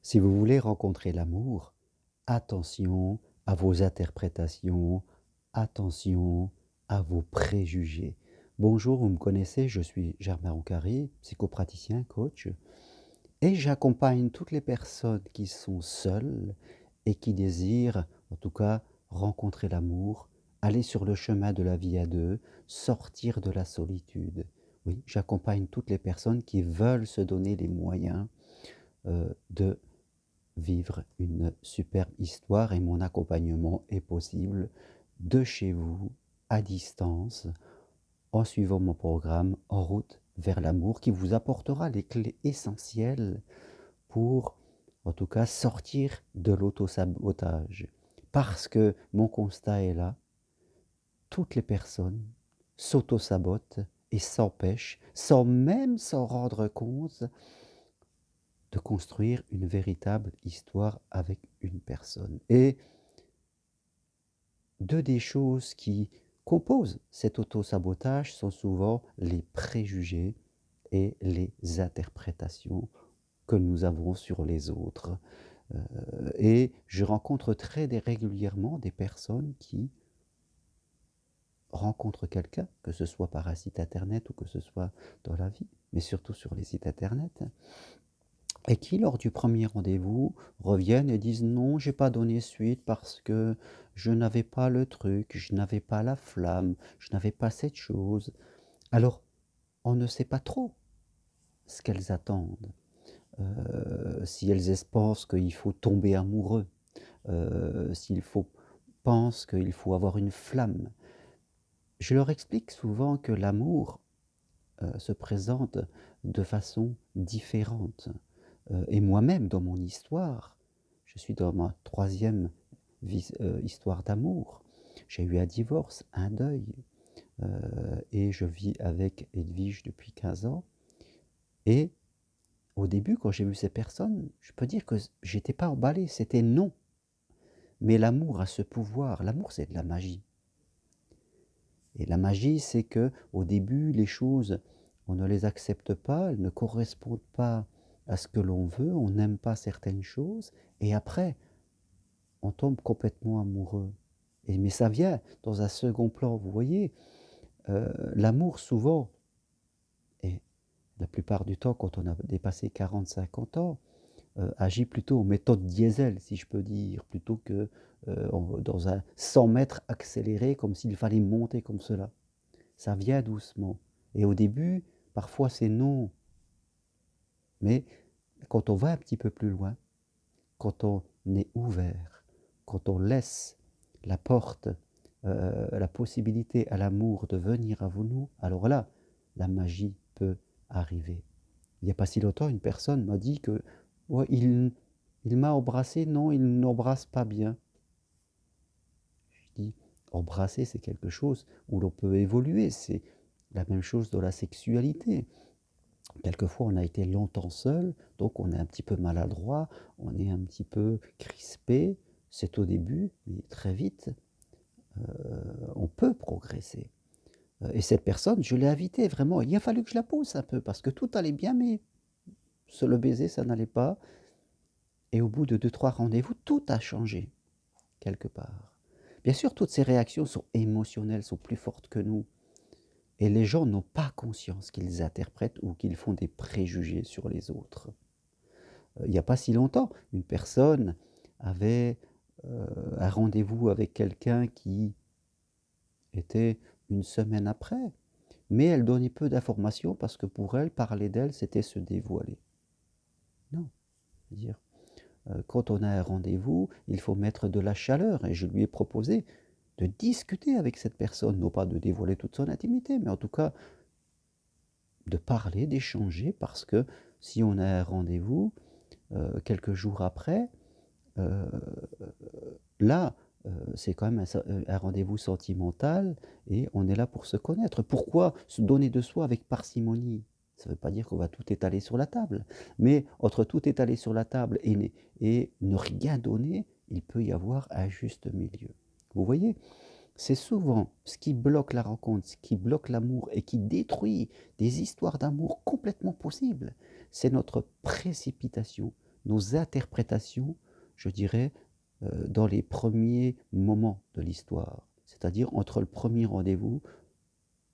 Si vous voulez rencontrer l'amour, attention à vos interprétations, attention à vos préjugés. Bonjour, vous me connaissez, je suis Germain Roncary, psychopraticien, coach, et j'accompagne toutes les personnes qui sont seules et qui désirent, en tout cas, rencontrer l'amour, aller sur le chemin de la vie à deux, sortir de la solitude. Oui, j'accompagne toutes les personnes qui veulent se donner les moyens de vivre une superbe histoire et mon accompagnement est possible de chez vous, à distance, en suivant mon programme En route vers l'amour qui vous apportera les clés essentielles pour, en tout cas, sortir de l'autosabotage. Parce que mon constat est là, toutes les personnes s'autosabotent et s'empêchent, sans même s'en rendre compte, de construire une véritable histoire avec une personne. Et deux des choses qui composent cet auto-sabotage sont souvent les préjugés et les interprétations que nous avons sur les autres. Et je rencontre très régulièrement des personnes qui rencontrent quelqu'un, que ce soit par un site internet ou que ce soit dans la vie, mais surtout sur les sites internet, et qui, lors du premier rendez-vous, reviennent et disent: «Non, j'ai pas donné suite parce que je n'avais pas le truc, je n'avais pas la flamme, je n'avais pas cette chose». Alors, on ne sait pas trop ce qu'elles attendent. Si elles pensent qu'il faut tomber amoureux, s'il faut pensent qu'il faut avoir une flamme. Je leur explique souvent que l'amour, se présente de façon différente. Et moi-même, dans mon histoire, je suis dans ma troisième histoire d'amour. J'ai eu un divorce, un deuil, et je vis avec Edwige depuis 15 ans. Et au début, quand j'ai vu ces personnes, je peux dire que j'étais pas emballé, c'était non. Mais l'amour a ce pouvoir, l'amour c'est de la magie. Et la magie, c'est que au début, les choses, on ne les accepte pas, elles ne correspondent pas à ce que l'on veut, on n'aime pas certaines choses, et après, on tombe complètement amoureux. Et, mais ça vient dans un second plan, vous voyez. L'amour, souvent, et la plupart du temps, quand on a dépassé 40-50 ans, agit plutôt en méthode diesel, si je peux dire, plutôt que dans un 100 mètres accéléré, comme s'il fallait monter comme cela. Ça vient doucement. Et au début, parfois c'est non. Mais quand on va un petit peu plus loin, quand on est ouvert, quand on laisse la porte, la possibilité à l'amour de venir à nous, alors là, la magie peut arriver. Il n'y a pas si longtemps, une personne m'a dit que ouais, il m'a embrassé, non, il n'embrasse pas bien. Je dis, embrasser, c'est quelque chose où l'on peut évoluer, c'est la même chose dans la sexualité. Quelquefois, on a été longtemps seul, donc on est un petit peu maladroit, on est un petit peu crispé. C'est au début, mais très vite, on peut progresser. Et cette personne, je l'ai invitée vraiment. Il a fallu que je la pousse un peu parce que tout allait bien, mais le baiser, ça n'allait pas. Et au bout de 2-3 rendez-vous, tout a changé, quelque part. Bien sûr, toutes ces réactions sont émotionnelles, sont plus fortes que nous. Et les gens n'ont pas conscience qu'ils interprètent ou qu'ils font des préjugés sur les autres. Il n'y a pas si longtemps, une personne avait un rendez-vous avec quelqu'un qui était une semaine après, mais elle donnait peu d'informations parce que pour elle, parler d'elle, c'était se dévoiler. Non, dire, quand on a un rendez-vous, il faut mettre de la chaleur et je lui ai proposé de discuter avec cette personne, non pas de dévoiler toute son intimité, mais en tout cas de parler, d'échanger, parce que si on a un rendez-vous, quelques jours après, Heu, là, c'est quand même un rendez-vous sentimental et on est là pour se connaître. Pourquoi se donner de soi avec parcimonie? Ça ne veut pas dire qu'on va tout étaler sur la table, mais entre tout étaler sur la table et ne rien donner, il peut y avoir un juste milieu. Vous voyez? C'est souvent ce qui bloque la rencontre, ce qui bloque l'amour et qui détruit des histoires d'amour complètement possibles. C'est notre précipitation, nos interprétations, je dirais, dans les premiers moments de l'histoire. C'est-à-dire entre le premier rendez-vous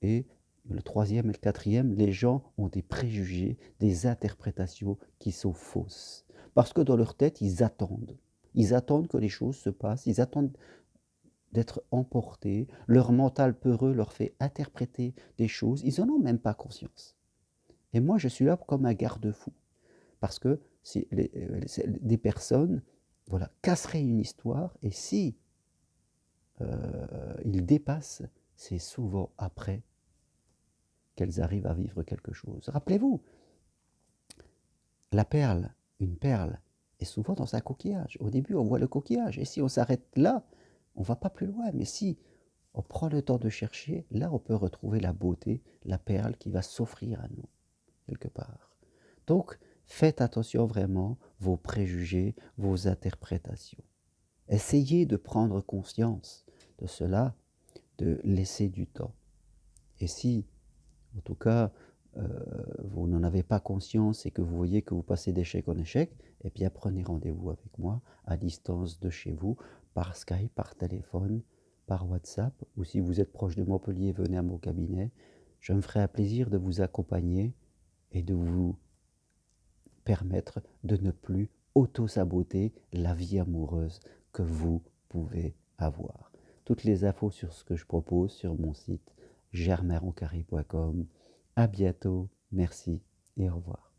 et le troisième et le quatrième, les gens ont des préjugés, des interprétations qui sont fausses. Parce que dans leur tête, ils attendent. Ils attendent que les choses se passent, ils attendent d'être emportés. Leur mental peureux leur fait interpréter des choses, ils n'en ont même pas conscience. Et moi, je suis là comme un garde-fou. Parce que si des personnes voilà, casseraient une histoire, et si ils dépassent, c'est souvent après qu'elles arrivent à vivre quelque chose. Rappelez-vous, la perle, une perle, est souvent dans un coquillage. Au début, on voit le coquillage, et si on s'arrête là, on ne va pas plus loin. Mais si on prend le temps de chercher, là, on peut retrouver la beauté, la perle qui va s'offrir à nous, quelque part. Donc, faites attention vraiment vos préjugés, vos interprétations. Essayez de prendre conscience de cela, de laisser du temps. Et si, en tout cas, vous n'en avez pas conscience et que vous voyez que vous passez d'échec en échec, eh bien prenez rendez-vous avec moi à distance de chez vous, par Skype, par téléphone, par WhatsApp, ou si vous êtes proche de Montpellier, venez à mon cabinet. Je me ferai un plaisir de vous accompagner et de vous permettre de ne plus auto-saboter la vie amoureuse que vous pouvez avoir. Toutes les infos sur ce que je propose sur mon site germaironcari.com. À bientôt, merci et au revoir.